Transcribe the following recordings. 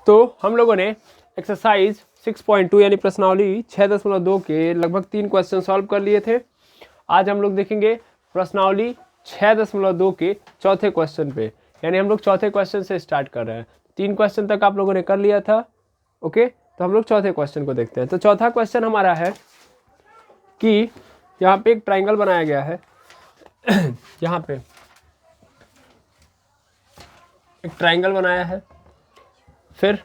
तो हम लोगों ने एक्सरसाइज 6.2 यानी प्रश्नावली 6.2 के लगभग 3 क्वेश्चन सॉल्व कर लिए थे। आज हम लोग देखेंगे प्रश्नावली 6.2 के चौथे क्वेश्चन पे, यानी हम लोग चौथे क्वेश्चन से स्टार्ट कर रहे हैं। 3 क्वेश्चन तक आप लोगों ने कर लिया था, ओके। तो हम लोग चौथे क्वेश्चन को देखते हैं। तो चौथा क्वेश्चन हमारा है कि यहाँ पे एक ट्राइंगल बनाया गया है यहाँ पे एक ट्राइंगल बनाया है, फिर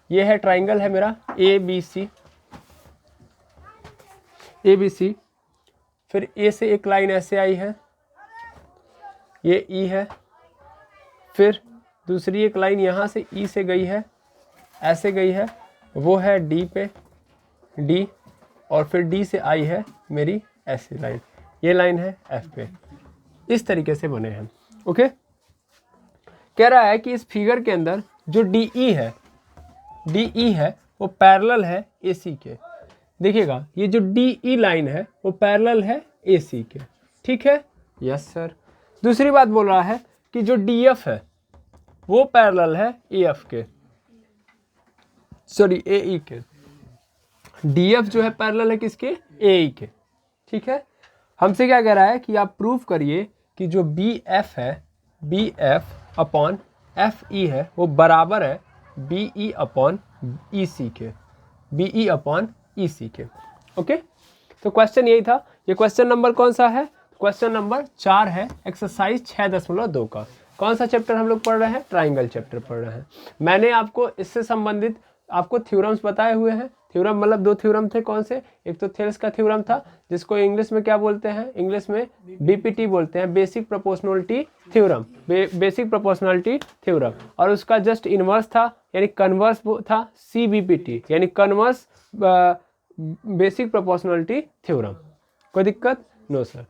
ये है ट्राइंगल है मेरा ए बी सी, फिर ए से एक लाइन ऐसे आई है, ये ई है, फिर दूसरी एक लाइन यहाँ से ई से गई है, ऐसे गई है, वो है डी पे डी, और फिर डी से आई है मेरी ऐसी लाइन, ये लाइन है एफ पे। इस तरीके से बने हैं, ओके। कह रहा है कि इस फिगर के अंदर जो डी ई है वो पैरेलल है ए सी के। देखिएगा ये जो डी ई लाइन है वो पैरेलल है ए सी के, ठीक है, यस सर। दूसरी बात बोल रहा है कि जो डी एफ है वो पैरेलल है ए एफ के, सॉरी ए ई के। डी एफ जो है पैरेलल है किसके, ए ई के, ठीक है। हमसे क्या कह रहा है कि आप प्रूफ करिए कि जो बी एफ है, B F upon F E है वो बराबर है बी ई अपॉन ई सी के, बी ई अपॉन ई सी के, ओके। तो क्वेश्चन यही था। ये क्वेश्चन नंबर कौन सा है, क्वेश्चन नंबर 4 है, एक्सरसाइज 6.2 का। कौन सा चैप्टर हम लोग पढ़ रहे हैं, ट्राइंगल चैप्टर पढ़ रहे हैं। मैंने आपको इससे संबंधित आपको थ्योरम्स बताए हुए हैं। थ्योरम मतलब 2 थ्योरम थे, कौन से, एक तो थेल्स का थ्योरम था जिसको इंग्लिश में क्या बोलते हैं, इंग्लिश में बीपीटी बोलते हैं, basic proportionality theorem, basic proportionality theorem, और उसका जस्ट इनवर्स था यानी कन्वर्स था सीबीपीटी यानी कन्वर्स बेसिक प्रोपोर्शनलिटी थ्योरम। कोई दिक्कत नो सर।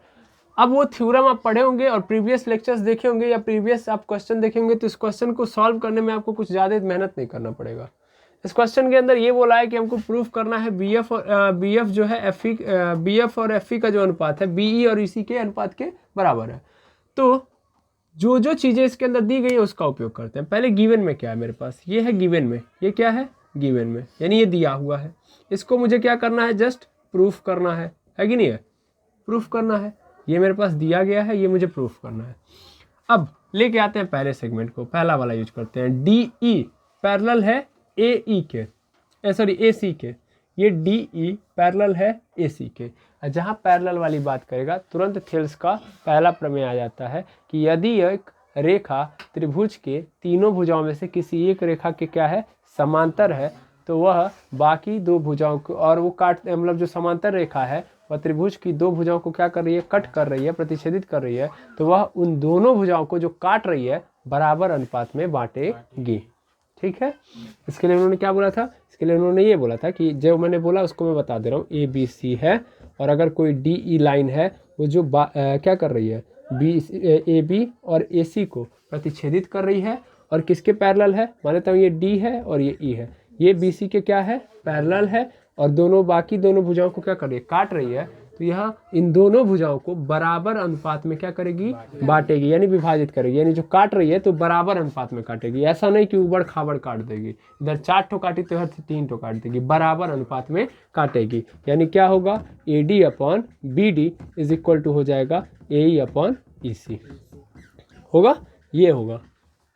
अब वो थ्योरम आप पढ़े होंगे और प्रीवियस लेक्चर्स देखे होंगे या प्रीवियस आप क्वेश्चन देखे होंगे, तो इस क्वेश्चन को सॉल्व करने में आपको कुछ ज़्यादा मेहनत नहीं करना पड़ेगा। इस क्वेश्चन के अंदर ये बोला है कि हमको प्रूफ करना है बी एफ जो है एफ ई, बी एफ और एफ ई का जो अनुपात है बी ई और ई सी के अनुपात के बराबर है। तो जो जो चीज़ें इसके अंदर दी गई है उसका उपयोग करते हैं। पहले गिवन में क्या है मेरे पास, ये है गिवन में, ये क्या है गिवन में, यानी ये दिया हुआ है। इसको मुझे क्या करना है, जस्ट प्रूफ करना है कि नहीं है, प्रूफ करना है। ये मेरे पास दिया गया है, ये मुझे प्रूफ करना है। अब लेके आते हैं पहले सेगमेंट को, पहला वाला यूज करते हैं। डी ई पैरेलल है ए ई के, सॉरी ए सी के, ये डी ई पैरेलल है ए सी के। जहाँ पैरेलल वाली बात करेगा तुरंत थेल्स का पहला प्रमेय आ जाता है कि यदि एक रेखा त्रिभुज के तीनों भुजाओं में से किसी एक रेखा के क्या है, समांतर है, तो वह बाकी 2 भुजाओं को, और वो काट मतलब जो समांतर रेखा है वह त्रिभुज की 2 भुजाओं को क्या कर रही है, कट कर रही है, प्रतिच्छेदित कर रही है, तो वह उन दोनों भुजाओं को जो काट रही है बराबर अनुपात में बांटेगी, ठीक है। इसके लिए उन्होंने क्या बोला था, इसके लिए उन्होंने ये बोला था कि जो मैंने बोला उसको मैं बता दे रहा हूँ, ए बी सी है, और अगर कोई डी ई लाइन है वो जो क्या कर रही है, बी ए बी और ए सी को प्रतिच्छेदित कर रही है, और किसके पैरेलल है, मान लेता हूँ ये डी है और ये ई है, ये बी सी के क्या है, पैरेलल है, और दोनों बाकी दोनों भुजाओं को क्या कर रही है, काट रही है। तो यहाँ इन दोनों भुजाओं को बराबर अनुपात में क्या करेगी, बांटेगी, यानी विभाजित करेगी, यानी जो काट रही है तो बराबर अनुपात में काटेगी। ऐसा नहीं कि उबड़ खाबड़ काट देगी, इधर 4 ठो काटी तो इधर 3 ठो काट देगी, बराबर अनुपात में काटेगी। यानी क्या होगा, A D upon B D is equal to हो जाएगा ए ई अपॉन ई सी, होगा, ये होगा,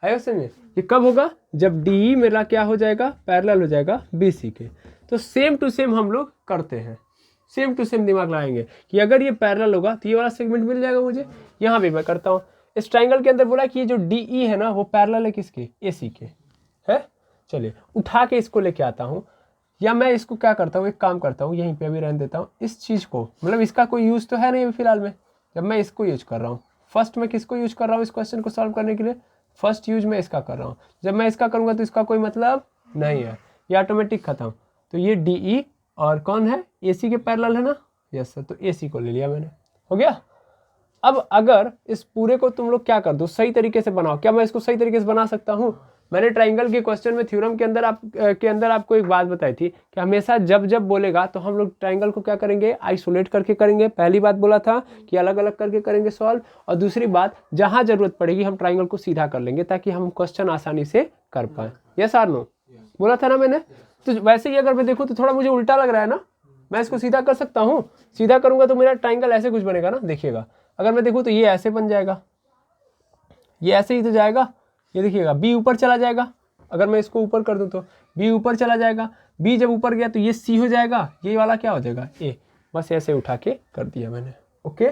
है समझ। ये कब होगा, जब डी ई मेरा क्या हो जाएगा, पैरेलल हो जाएगा बी सी के। तो सेम टू सेम हम लोग करते हैं, सेम टू सेम दिमाग लगाएंगे कि अगर ये पैरेलल होगा तो ये वाला सेगमेंट मिल जाएगा मुझे। यहाँ भी मैं करता हूँ, इस ट्राइंगल के अंदर बोला कि ये जो डी ई है ना वो पैरेलल है किसके, ए सी के, है। चलिए उठा के इसको लेके आता हूँ, या मैं इसको क्या करता हूँ, एक काम करता हूँ, यहीं पे अभी रहने देता हूँ इस चीज़ को, मतलब इसका कोई यूज़ तो है नहीं अभी फिलहाल में, जब मैं इसको यूज कर रहा हूँ। फर्स्ट मैं किसको यूज कर रहा हूँ इस क्वेश्चन को सॉल्व करने के लिए, फर्स्ट यूज मैं इसका कर रहा हूँ। जब मैं इसका करूँगा तो इसका कोई मतलब नहीं है, ये ऑटोमेटिक खत्म। तो ये डी ई और कौन है, ए सी के पैरेलल है ना, यस सर, तो ए सी को ले लिया मैंने, हो गया। अब अगर इस पूरे को तुम लोग क्या कर दो, सही तरीके से बनाओ, क्या मैं इसको सही तरीके से बना सकता हूँ। मैंने ट्राइंगल के क्वेश्चन में थ्योरम के अंदर आपको एक बात बताई थी कि हमेशा जब जब बोलेगा तो हम लोग ट्राइंगल को क्या करेंगे, आइसोलेट करके करेंगे। पहली बात बोला था कि अलग अलग करके करेंगे सॉल्व, और दूसरी बात जहाँ जरूरत पड़ेगी हम ट्राइंगल को सीधा कर लेंगे ताकि हम क्वेश्चन आसानी से कर पाए। यस आर नो, बोला था ना मैंने। तो वैसे ही अगर मैं देखूँ तो थोड़ा मुझे उल्टा लग रहा है ना, मैं इसको सीधा कर सकता हूँ, सीधा करूँगा तो मेरा ट्राइंगल ऐसे कुछ बनेगा ना, देखिएगा। अगर मैं देखूँ तो ये ऐसे बन जाएगा, ये ऐसे ही तो जाएगा, ये देखिएगा बी ऊपर चला जाएगा। अगर मैं इसको ऊपर कर दूँ तो बी ऊपर चला जाएगा, बी जब ऊपर गया तो ये सी हो जाएगा, ये वाला क्या हो जाएगा ए। बस ऐसे उठा के कर दिया मैंने। Okay,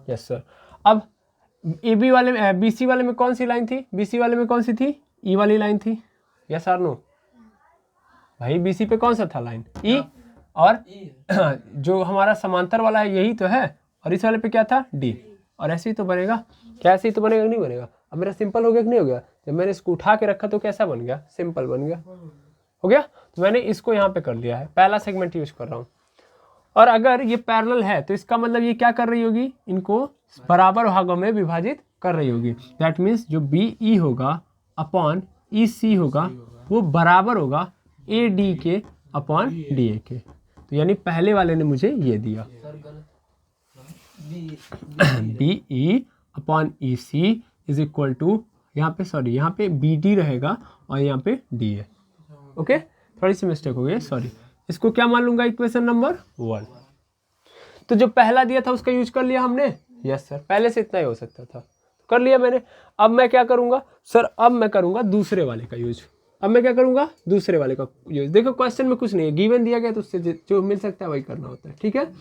yes sir. अब ए बी वाले में, बी सी वाले में कौन सी लाइन थी, बी सी वाले में कौन सी थी, ई वाली लाइन थी। यस और नो भाई, बी सी पे कौन सा था लाइन, ई। और जो हमारा समांतर वाला है यही तो है, और इस वाले पे क्या था, डी। और ऐसे ही तो बनेगा, क्या ऐसे ही तो बनेगा, नहीं बनेगा। अब मेरा सिंपल हो गया कि नहीं हो गया, जब मैंने इसको उठा के रखा तो कैसा बन गया, सिंपल बन गया, हो गया। तो मैंने इसको यहाँ पे कर लिया है, पहला सेगमेंट यूज कर रहा हूँ। और अगर ये पैरेलल है तो इसका मतलब ये क्या कर रही होगी, इनको बराबर भागों में विभाजित कर रही होगी। दैट मीन्स जो बी ई होगा अपॉन ई सी होगा वो बराबर होगा ए डी के अपॉन डी ए के। तो यानी पहले वाले ने मुझे ये दिया B E upon E C is equal to, यहाँ पे सॉरी, यहाँ पे बी डी रहेगा और यहाँ पे डी ए। ओके, थोड़ी सी मिस्टेक हो गई, सॉरी। इसको क्या मान लूंगा, इक्वेशन नंबर 1। तो जो पहला दिया था उसका यूज कर लिया हमने। यस सर, पहले से इतना ही हो सकता था, कर लिया मैंने। अब मैं क्या करूंगा सर, अब मैं करूंगा दूसरे वाले का यूज। अब मैं क्या करूंगा, दूसरे वाले का यूज। देखो क्वेश्चन में कुछ नहीं है, गिवन दिया गया तो उससे जो मिल सकता है वही करना होता है, ठीक है।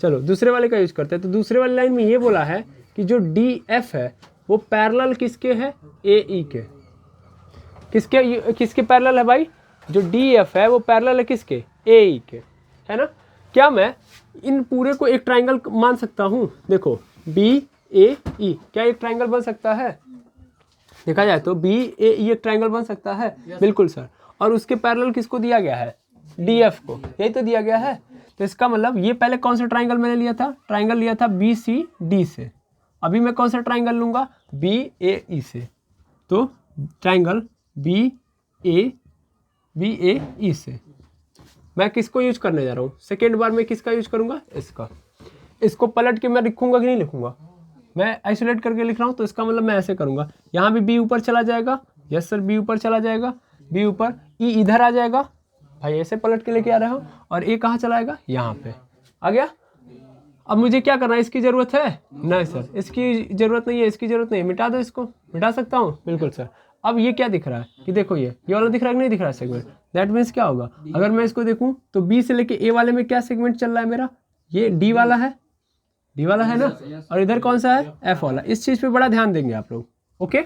चलो दूसरे वाले का यूज करते हैं। तो दूसरे वाली लाइन में ये बोला है कि जो डी एफ है वो पैरेलल किसके है, ए ई के। किसके पैरेलल है भाई, जो डी एफ है वो पैरेलल है किसके, ए ई के, है ना। क्या मैं इन पूरे को एक ट्राइंगल मान सकता हूँ, देखो बी ए ई, क्या एक ट्राइंगल बन सकता है, देखा जाए तो बी ए ई एक ट्राइंगल बन सकता है, बिल्कुल सर। और उसके पैरेलल किसको दिया गया है, डी एफ को, यही तो दिया गया है। तो इसका मतलब ये पहले कौन सा ट्राइंगल मैंने लिया था, ट्राइंगल लिया था बी सी डी से। अभी मैं कौन सा ट्राइंगल लूंगा, बी ए ई से। तो ट्राइंगल बी ए ई से मैं किसको यूज करने जा रहा हूँ, सेकेंड बार में किसका यूज करूंगा, इसका। इसको पलट के मैं लिखूंगा कि नहीं लिखूंगा, मैं आइसोलेट करके लिख रहा हूँ। तो इसका मतलब मैं ऐसे करूंगा, यहाँ भी बी ऊपर चला जाएगा, यस सर बी ऊपर चला जाएगा, बी ऊपर, ई इधर आ जाएगा भाई, ऐसे पलट के लेके आ रहा हूँ। और ए कहाँ चला आएगा, यहाँ पे आ गया। अब मुझे क्या करना है, इसकी ज़रूरत है, नहीं सर इसकी ज़रूरत नहीं है, इसकी ज़रूरत नहीं है, मिटा दो इसको, मिटा सकता हूँ, बिल्कुल सर। अब ये क्या दिख रहा है कि देखो ये वाला दिख रहा है कि नहीं दिख रहा है सेगमेंट। दैट मीन्स क्या होगा, अगर मैं इसको देखूं तो बी से लेके ए वाले में क्या सेगमेंट चल रहा है मेरा, ये डी वाला है, डी वाला है ना। और इधर कौन सा है, एफ वाला। इस चीज़ पे बड़ा ध्यान देंगे आप लोग, ओके।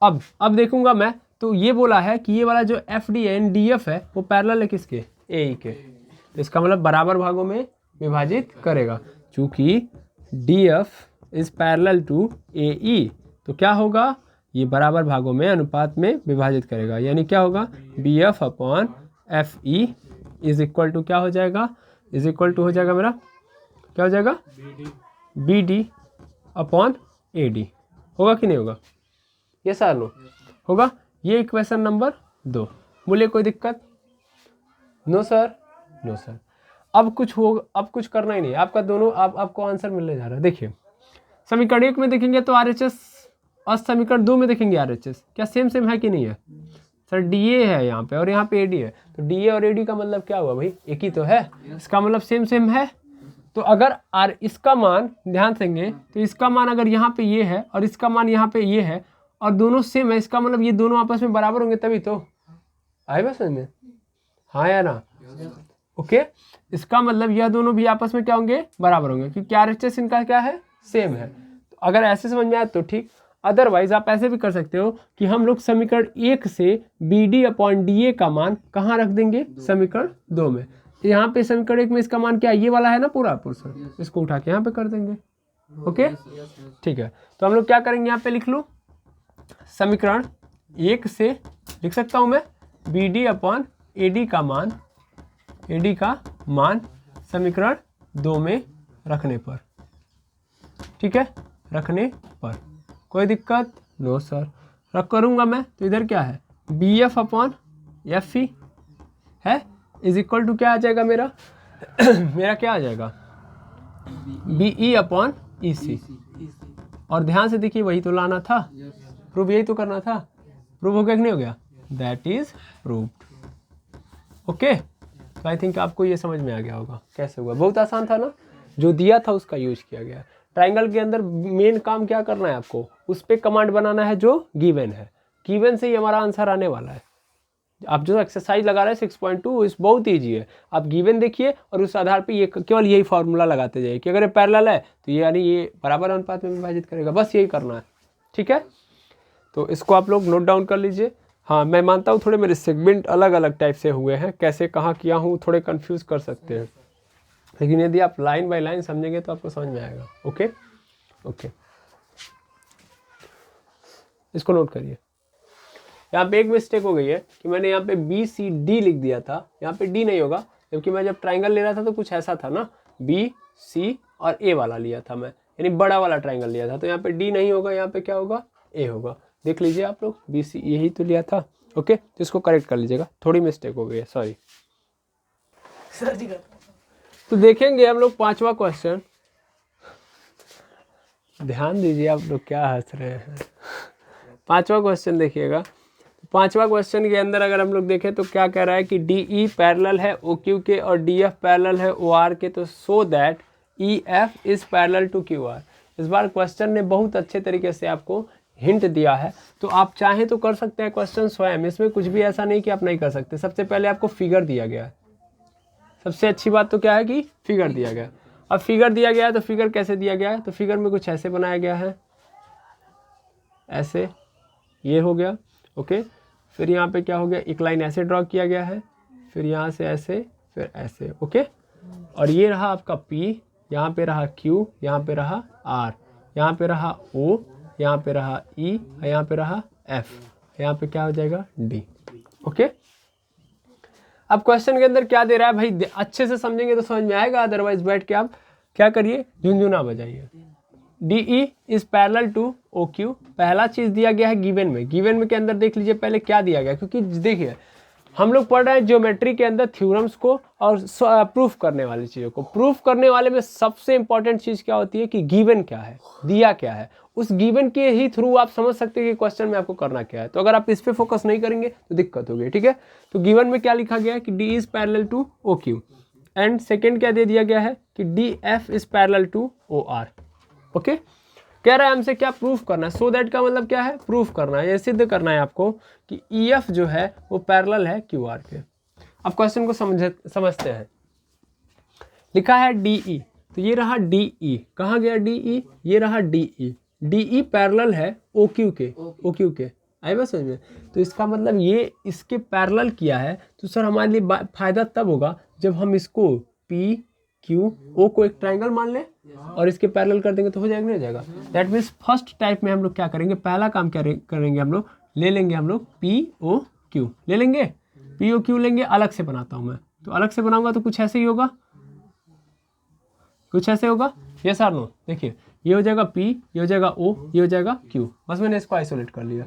अब देखूंगा मैं तो ये बोला है कि ये वाला जो F D and D F है वो पैरेलल है किसके, ए ई के। तो इसका मतलब बराबर भागों में विभाजित करेगा। चूंकि D F is parallel to A E तो क्या होगा, ये बराबर भागों में अनुपात में विभाजित करेगा। यानी क्या होगा, B F upon F E is equal to क्या हो जाएगा, इज इक्वल टू हो जाएगा मेरा, क्या हो जाएगा, B D upon A D. होगा कि नहीं होगा, ये सर नो होगा। ये इक्वेशन नंबर 2। बोलिए कोई दिक्कत, नो सर, नो सर। अब कुछ करना ही नहीं, आपका दोनों आपको आंसर मिलने जा रहा है। देखिए समीकरण 1 में देखेंगे तो RHS और समीकरण 2 में देखेंगे RHS, क्या सेम है कि नहीं है सर। DA है यहाँ पे और यहाँ पे AD है, तो DA और AD का मतलब क्या हुआ भाई, एक ही तो है, इसका मतलब सेम है। तो अगर इसका मान ध्यान देंगे तो इसका मान अगर यहाँ पे ये है और इसका मान यहाँ पे ये है और दोनों सेम है, इसका मतलब ये दोनों आपस में बराबर होंगे तभी तो आए बस समझ में, हाँ या ना, ओके। इसका मतलब यह दोनों भी आपस में क्या होंगे, बराबर होंगे, क्योंकि RHS इनका क्या है, सेम है। तो अगर ऐसे समझ में आए तो ठीक, अदरवाइज आप ऐसे भी कर सकते हो कि हम लोग समीकरण 1 से B D upon D A का मान कहाँ रख देंगे, समीकरण 2 में। यहाँ पे समीकरण 1 में इसका मान क्या, ये वाला है ना पूरा पोर्शन, इसको उठा के यहाँ पे कर देंगे, ओके ठीक है। तो हम लोग क्या करेंगे, यहाँ पे लिख लूँ, समीकरण 1 से लिख सकता हूँ मैं B D upon A D का मान समीकरण 2 में रखने पर, ठीक है, रखने पर कोई दिक्कत, नो सर। रख करूँगा मैं तो इधर क्या है, B F upon F E है इज इक्वल टू क्या आ जाएगा मेरा मेरा क्या आ जाएगा, बी ई अपॉन ई सी। और ध्यान से देखिए वही तो लाना था, प्रूफ यही तो करना था, प्रूफ हो गया कि नहीं हो गया, दैट इज प्रूव्ड। ओके, तो आई थिंक आपको ये समझ में आ गया होगा कैसे हुआ। बहुत आसान था ना, जो दिया था उसका यूज किया गया। ट्राइंगल के अंदर मेन काम क्या करना है आपको, उस पर कमांड बनाना है जो गिवन है, गिवन से ही हमारा आंसर आने वाला है। आप जो एक्सरसाइज लगा रहे हैं 6.2 इस बहुत ईजी है। आप गिवन देखिए और उस आधार पे ये केवल यही फॉर्मूला लगाते जाइए कि अगर ये पैरेलल है तो ये यानी ये बराबर अनुपात में विभाजित करेगा, बस यही करना है। ठीक है, तो इसको आप लोग नोट डाउन कर लीजिए। हाँ, मैं मानता हूँ थोड़े मेरे सेगमेंट अलग अलग टाइप से हुए हैं, कैसे कहाँ किया हूँ थोड़े कंफ्यूज कर सकते हैं, लेकिन यदि आप लाइन बाय लाइन समझेंगे तो आपको समझ में आएगा। ओके ओके, इसको नोट करिए। यहाँ पे एक मिस्टेक हो गई है कि मैंने यहाँ पे बी सी डी लिख दिया था, यहाँ पे डी नहीं होगा, जबकि मैं जब ट्राइंगल ले रहा था तो कुछ ऐसा था ना, बी सी और ए वाला लिया था मैं, यानी बड़ा वाला ट्राइंगल लिया था, तो यहाँ पे डी नहीं होगा, यहाँ पे क्या होगा, ए होगा। देख लीजिए आप लोग, बी सी यही तो लिया था। ओके, तो इसको करेक्ट कर लीजिएगा, थोड़ी मिस्टेक हो गई है, सॉरी सर जी। तो देखेंगे हम लोग 5वां क्वेश्चन। ध्यान दीजिए आप लोग, क्या हंस रहे हैं। 5वां क्वेश्चन देखिएगा। 5वां क्वेश्चन के अंदर अगर हम लोग देखें तो क्या कह रहा है कि डी ई पैरेलल है ओ क्यू के और डी एफ पैरेलल है ओ आर के, तो so that E F is parallel to Q R. इस बार क्वेश्चन ने बहुत अच्छे तरीके से आपको हिंट दिया है, तो आप चाहें तो कर सकते हैं क्वेश्चन स्वयं, इसमें कुछ भी ऐसा नहीं कि आप नहीं कर सकते। सबसे पहले आपको फिगर दिया गया है, सबसे अच्छी बात तो क्या है कि फिगर दिया गया। अब फिगर दिया गया है तो फिगर कैसे दिया गया है, तो फिगर में कुछ ऐसे बनाया गया है, ऐसे, ये हो गया। ओके, फिर यहाँ पे क्या हो गया, एक लाइन ऐसे ड्रॉ किया गया है, फिर यहाँ से ऐसे, फिर ऐसे। ओके, और ये रहा आपका P, यहाँ पे रहा Q, यहाँ पे रहा R, यहाँ पे रहा O, यहाँ पे रहा E, यहाँ पे रहा F, यहाँ पे क्या हो जाएगा D। ओके, अब क्वेश्चन के अंदर क्या दे रहा है भाई, अच्छे से समझेंगे तो समझ में आएगा, अदरवाइज बैठ के आप क्या करिए, झुनझुना बजाइए। D E is parallel to O Q, पहला चीज दिया गया है गिवन में। गिवन में के अंदर देख लीजिए पहले क्या दिया गया, क्योंकि देखिए हम लोग पढ़ रहे हैं ज्योमेट्री के अंदर थ्योरम्स को और प्रूफ करने वाली चीज़ों को। प्रूफ करने वाले में सबसे इंपॉर्टेंट चीज़ क्या होती है कि गिवन क्या है, दिया क्या है, उस गिवन के ही थ्रू आप समझ सकते हैं कि क्वेश्चन में आपको करना क्या है। तो अगर आप इस पर फोकस नहीं करेंगे तो दिक्कत होगी। ठीक है, तो गिवन में क्या लिखा गया है कि D is parallel to O Q, and second क्या दे दिया गया है कि D F is parallel to O R. Okay, कह रहा है हमसे क्या प्रूफ करना है, सो दैट का मतलब क्या है, प्रूफ करना है, ये सिद्ध करना है आपको कि ई एफ जो है वो पैरेलल है क्यू आर के। अब क्वेश्चन को समझते हैं। लिखा है डी ई, तो ये रहा डी ई, कहाँ गया डी ई, ये रहा D E. D E parallel है ओ क्यू के, ओ क्यू के, आई बस समझ में। तो इसका मतलब ये इसके पैरेलल किया है, तो सर हमारे लिए फायदा तब होगा जब हम इसको पी क्यू ओ को एक ट्राइंगल मान लें और इसके पैरेलल कर देंगे तो हो जाएगा, नहीं हो जाएगा। दैट मीन्स फर्स्ट टाइप में हम लोग क्या करेंगे, पहला काम क्या करेंगे, हम लोग ले लेंगे, हम लोग पी ओ क्यू ले लेंगे, पी ओ क्यू लेंगे। अलग से बनाता हूँ मैं, तो अलग से बनाऊंगा तो कुछ ऐसे ही होगा, कुछ ऐसे होगा, यस और नो। देखिए ये हो जाएगा P, ये हो जाएगा O, ये हो जाएगा Q, बस मैंने इसको आइसोलेट कर लिया।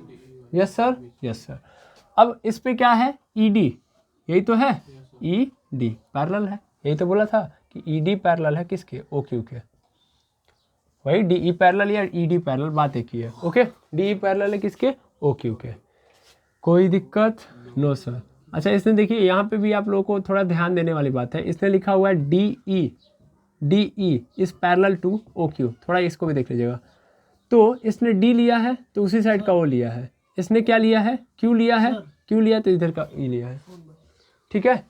Yes sir, yes sir. अब इस पे क्या है ED, यही तो है ED पैरेलल है, यही तो बोला था कि ED पैरेलल है किसके, OQ के। वही DE पैरेलल या ED पैरेलल, बात एक ही है। ओके, DE पैरेलल है किसके, OQ के। कोई दिक्कत नो सर। अच्छा, इसने देखिए यहाँ पे भी आप लोगों को थोड़ा ध्यान देने वाली बात है, इसने लिखा हुआ है DE is parallel to OQ, थोड़ा इसको भी देख लीजिएगा। तो इसने D लिया है तो उसी साइड का O लिया है, इसने क्या लिया है, Q लिया है, Q लिया तो इधर का E लिया है। ठीक है,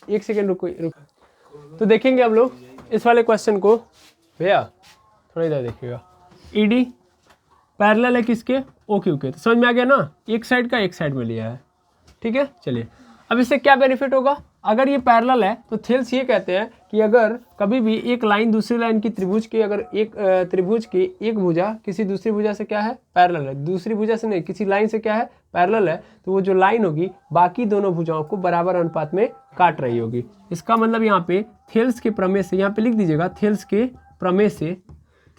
एक सेकेंड रुको। तो देखेंगे हम लोग इस वाले क्वेश्चन को, भैया थोड़ा इधर देखिएगा। ED पैरेलल है किसके, OQ के, तो समझ में आ गया ना, एक साइड का एक साइड में लिया है। ठीक है, चलिए अब इससे क्या बेनिफिट होगा, अगर ये पैरेलल है तो थेल्स ये कहते हैं कि अगर कभी भी एक लाइन दूसरी लाइन की त्रिभुज की, अगर एक त्रिभुज की एक भुजा किसी दूसरी भुजा से क्या है, पैरेलल है, दूसरी भुजा से नहीं किसी लाइन से क्या है, पैरेलल है, तो वो जो लाइन होगी बाकी दोनों भुजाओं को बराबर अनुपात में काट रही होगी। इसका मतलब यहाँ पे थेल्स के प्रमेय से, यहाँ पे लिख दीजिएगा थेल्स के प्रमेय से,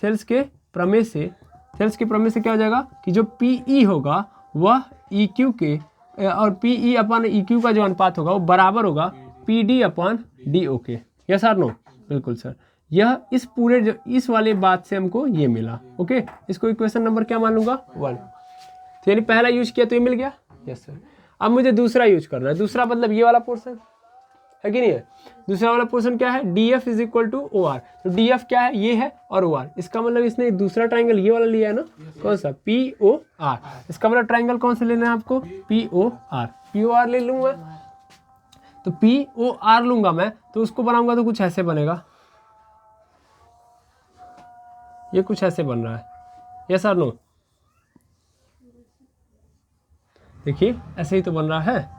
थेल्स के प्रमेय से, थेल्स के प्रमेय से क्या हो जाएगा कि जो PE होगा वह EQ के और PE अपन EQ का जो अनुपात होगा वो बराबर होगा PD अपन DO के। यस और नो, बिल्कुल सर। यह इस पूरे जो इस वाले बात से हमको ये मिला। ओके, इसको इक्वेशन नंबर क्या मान लूंगा 1, तो यानी पहला यूज किया तो ये मिल गया। Yes sir. अब मुझे दूसरा यूज करना है, दूसरा मतलब ये वाला पोर्शन है कि नहीं है। दूसरा वाला पोर्शन क्या है, D F is equal to O R. तो डी एफ क्या है, ये है और ओ आर, इसका मतलब इसने दूसरा ट्राइंगल ये वाला लिया है ना, कौन सा, पी ओ आर। इसका मतलब ट्राइंगल कौन सा लेना है आपको, P O R. P O R ले लूंगा, तो पी ओ आर लूंगा मैं, तो उसको बनाऊंगा तो कुछ ऐसे बनेगा, ये कुछ ऐसे बन रहा है, यस और नो, देखिए ऐसे ही तो बन रहा है।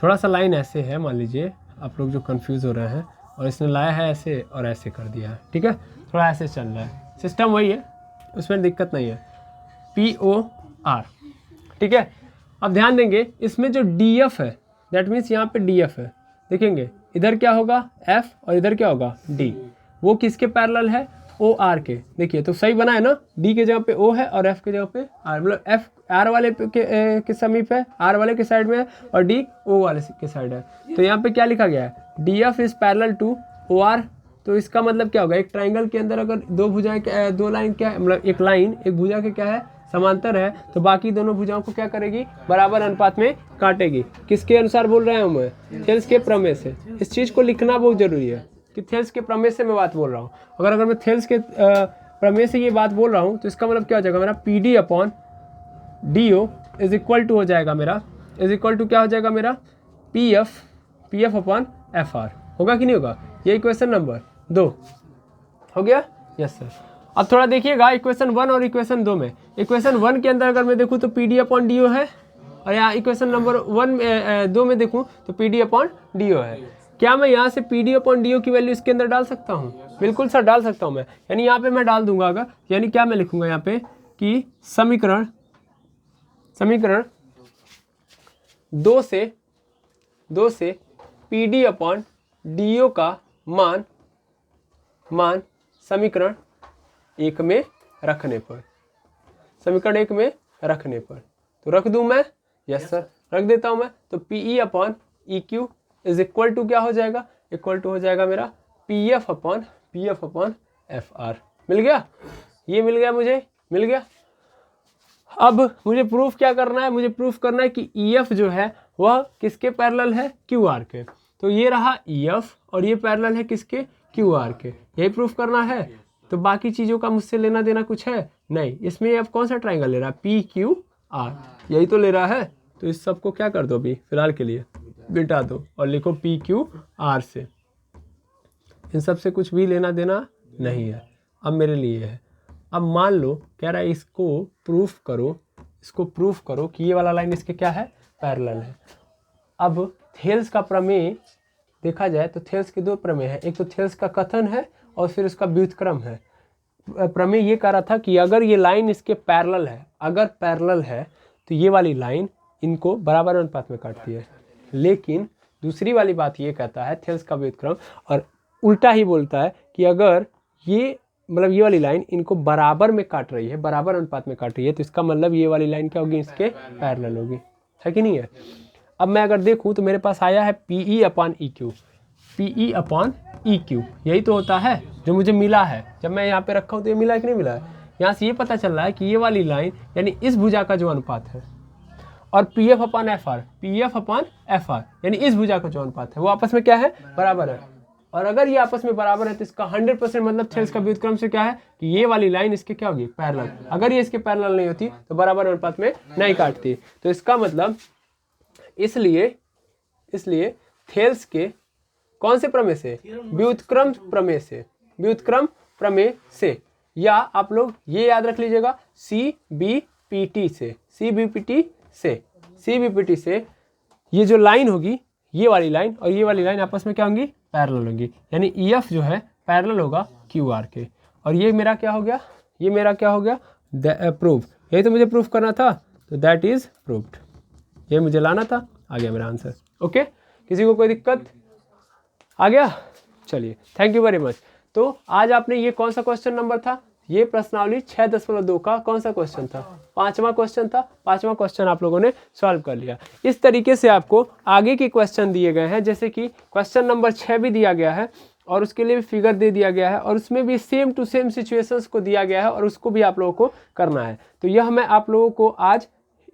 थोड़ा सा लाइन ऐसे है, मान लीजिए आप लोग जो कंफ्यूज हो रहे हैं, और इसने लाया है ऐसे और ऐसे कर दिया है, ठीक है, थोड़ा ऐसे चल रहा है, सिस्टम वही है, उसमें दिक्कत नहीं है, पी ओ आर, ठीक है। अब ध्यान देंगे इसमें जो डी एफ है, दैट मीन्स यहाँ पे डी एफ है, देखेंगे इधर क्या होगा एफ और इधर क्या होगा डी, वो किसके पैरेलल है, ओ आर के। देखिए तो सही बना है ना, डी के जगह पे ओ है और एफ के जगह पे आर, मतलब एफ आर वाले के समीप है, आर वाले के साइड में है, और डी ओ वाले के साइड है। तो यहाँ पे क्या लिखा गया है, D F is parallel to O R. तो इसका मतलब क्या होगा, एक ट्राइंगल के अंदर अगर दो भुजाएं, दो लाइन क्या है, मतलब एक लाइन एक भुजा के क्या है समांतर है, तो बाकी दोनों भुजाओं को क्या करेगी, बराबर अनुपात में काटेगी। किसके अनुसार बोल रहा हूँ मैं, थेल्स के प्रमेय से। इस चीज़ को लिखना बहुत जरूरी है कि थेल्स के प्रमेय से मैं बात बोल रहा हूँ। अगर मैं थेल्स के प्रमेय से ये बात बोल रहा हूँ, तो इसका मतलब क्या हो जाएगा, मेरा P D upon D O is equal to हो जाएगा मेरा, इज इक्वल टू क्या हो जाएगा मेरा, P F upon F are. होगा कि नहीं होगा, ये इक्वेशन नंबर 2 हो गया, यस सर। अब थोड़ा देखिएगा इक्वेशन 1 और इक्वेशन 2 में। इक्वेशन 1 के अंदर अगर मैं देखूँ तो P D upon D O है, और यहाँ इक्वेशन नंबर 2 में देखूँ तो P D upon D O है। क्या मैं यहाँ से P D upon D O की वैल्यू इसके अंदर डाल सकता हूँ, बिल्कुल सर डाल सकता हूँ मैं। यानी यहाँ पे मैं डाल दूंगा अगर, यानी क्या मैं लिखूंगा यहाँ पे कि समीकरण 2 से P D upon D O का मान समीकरण 1 में रखने पर, समीकरण 1 में रखने पर, तो रख दूं मैं, यस सर रख देता हूं मैं। तो P E upon E Q is equal to क्या हो जाएगा, इक्वल टू हो जाएगा मेरा P F upon F R. मिल गया, ये मिल गया, मुझे मिल गया। अब मुझे प्रूफ क्या करना है, मुझे प्रूफ करना है कि ई एफ जो है वह किसके पैरेलल है, क्यू आर के। तो ये रहा ई एफ और ये पैरेलल है किसके, क्यू आर के, यही प्रूफ करना है। तो बाकी चीज़ों का मुझसे लेना देना कुछ है नहीं। इसमें अब कौन सा ट्राइंगल ले रहा है, पी क्यू आर, यही तो ले रहा है। तो इस सब को क्या कर दो, अभी फिलहाल के लिए बिटा दो और लिखो पी क्यू आर से। इन सब से कुछ भी लेना देना नहीं है, अब मेरे लिए है। अब मान लो कह रहा है इसको प्रूफ करो कि ये वाला लाइन इसके क्या है, पैरेलल है। अब थेल्स का प्रमेय देखा जाए तो थेल्स के 2 प्रमेय हैं, एक तो थेल्स का कथन है और फिर उसका व्युत्क्रम है। प्रमेय ये कह रहा था कि अगर ये लाइन इसके पैरेलल है, अगर पैरेलल है तो ये वाली लाइन इनको बराबर अनुपात में काटती है। लेकिन दूसरी वाली बात ये कहता है थेल्स का व्युत्क्रम, और उल्टा ही बोलता है कि अगर ये मतलब ये वाली लाइन इनको बराबर में काट रही है, बराबर अनुपात में काट रही है, तो इसका मतलब ये वाली लाइन क्या होगी, इसके पैरेलल होगी, है कि नहीं है। अब मैं अगर देखूं तो मेरे पास आया है P E upon E Q, P E upon E Q, यही तो होता है जो मुझे मिला है। जब मैं यहाँ पे रखा हूँ तो ये मिला है कि नहीं मिला है। यहाँ से ये पता चल रहा है कि ये वाली लाइन यानी इस भुजा का जो अनुपात है, और P F upon F are, P F upon F are यानी इस भुजा का जो अनुपात है वो आपस में क्या है, बराबर है। और अगर ये आपस में बराबर है तो इसका 100% मतलब थेल्स का व्युत्क्रम से क्या है कि ये वाली लाइन इसके क्या होगी, पैरेलल। अगर ये इसके पैरेलल नहीं होती तो बराबर अनुपात में नहीं काटती। तो इसका मतलब इसलिए थेल्स के कौन से प्रमेय से, व्युत्क्रम प्रमेय से, व्युत्क्रम प्रमेय से, या आप लोग ये याद रख लीजिएगा CBPT से, CBPT से ये जो लाइन होगी, ये वाली लाइन और ये वाली लाइन आपस में क्या होंगी, पैरेलल होगी। यानी EF जो है पैरेलल होगा QR के। और ये मेरा क्या हो गया, ये मेरा क्या हो गया, प्रूफ। यही तो मुझे प्रूफ करना था, तो दैट इज प्रूफ्ड। ये मुझे लाना था, आ गया मेरा आंसर। ओके, किसी को कोई दिक्कत आ गया, चलिए थैंक यू वेरी मच। तो आज आपने ये कौन सा क्वेश्चन नंबर था, ये प्रश्नावली 6.2 का कौन सा क्वेश्चन था, 5वां क्वेश्चन था। 5वां क्वेश्चन आप लोगों ने सॉल्व कर लिया। इस तरीके से आपको आगे के क्वेश्चन दिए गए हैं, जैसे कि क्वेश्चन नंबर 6 भी दिया गया है और उसके लिए भी फिगर दे दिया गया है, और उसमें भी सेम टू सेम सिचुएशंस को दिया गया है और उसको भी आप लोगों को करना है। तो यह मैं आप लोगों को आज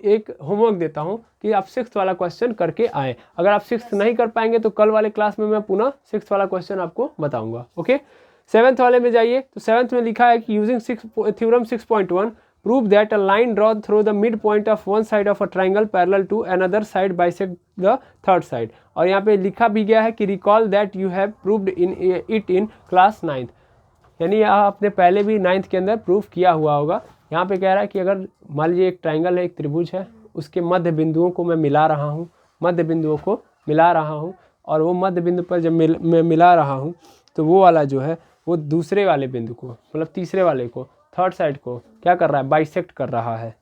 एक होमवर्क देता हूँ कि आप 6th वाला क्वेश्चन करके आएँ। अगर आप 6th नहीं कर पाएंगे तो कल वाले क्लास में मैं पुनः 6th वाला क्वेश्चन आपको बताऊंगा। ओके, 7th वाले में जाइए। तो 7th में लिखा है कि using theorem 6.1 prove that a line drawn through the midpoint of one side of a triangle parallel to another side bisect the third side। और यहाँ पे लिखा भी गया है कि recall that you have proved it in class 9th, यानी यह आपने पहले भी 9th के अंदर प्रूफ किया हुआ होगा। यहाँ पे कह रहा है कि अगर मान लीजिए एक ट्राइंगल है, एक त्रिभुज है, उसके मध्य बिंदुओं को मैं मिला रहा हूँ, मध्य बिंदुओं को मिला रहा हूँ, और वो मध्य बिंदु पर जब मैं मिला रहा हूँ तो वो वाला जो है वो दूसरे वाले बिंदु को, मतलब तीसरे वाले को, थर्ड साइड को क्या कर रहा है, बाइसेक्ट कर रहा है।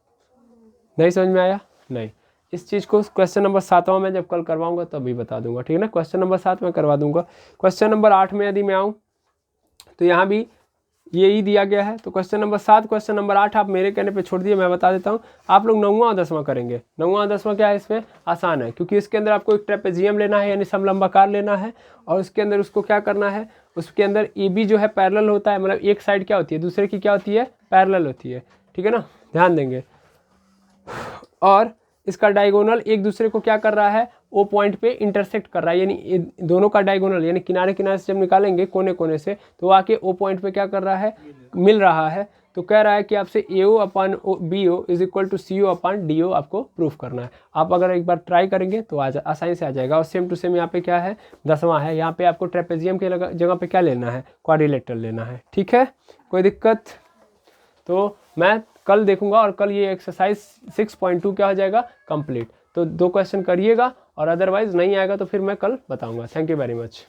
नहीं समझ में आया? नहीं। इस चीज़ को क्वेश्चन नंबर 7वां में जब कल करवाऊंगा तभी बता दूंगा, ठीक है ना। क्वेश्चन नंबर 7 में करवा दूंगा। क्वेश्चन नंबर 8 में यदि मैं आऊँ तो यहाँ भी यही दिया गया है। तो क्वेश्चन नंबर 7, क्वेश्चन नंबर 8 आप मेरे कहने पे छोड़ दिए, मैं बता देता हूँ। आप लोग 9वां और 10वां करेंगे। 9वां और 10वां क्या है, इसमें आसान है, क्योंकि इसके अंदर आपको एक ट्रेपेजियम लेना है, यानी समलंबाकार लेना है, और उसके अंदर उसको क्या करना है, उसके अंदर ए बी जो है पैरेलल होता है, मतलब एक साइड क्या होती है दूसरे की क्या होती है, पैरेलल होती है, ठीक है ना, ध्यान देंगे। और इसका डायगोनल एक दूसरे को क्या कर रहा है, ओ पॉइंट पे इंटरसेक्ट कर रहा है, यानी दोनों का डायगोनल यानी किनारे किनारे से जब निकालेंगे कोने कोने से तो आके ओ पॉइंट पे क्या कर रहा है, मिल रहा है। तो कह रहा है कि आपसे AO upon BO is equal to CO upon DO आपको प्रूफ करना है। आप अगर एक बार ट्राई करेंगे तो आसानी से आ जाएगा। और सेम टू सेम यहाँ पे क्या है, 10वां है, यहाँ पे आपको ट्रेपेजियम के जगह पे क्या लेना है, क्वाड्रिलेटरल लेना है, ठीक है, कोई दिक्कत? तो मैं कल देखूंगा और कल ये एक्सरसाइज 6.2 क्या हो जाएगा, कंप्लीट। तो 2 क्वेश्चन करिएगा, और अदरवाइज नहीं आएगा तो फिर मैं कल बताऊंगा। Thank you very much.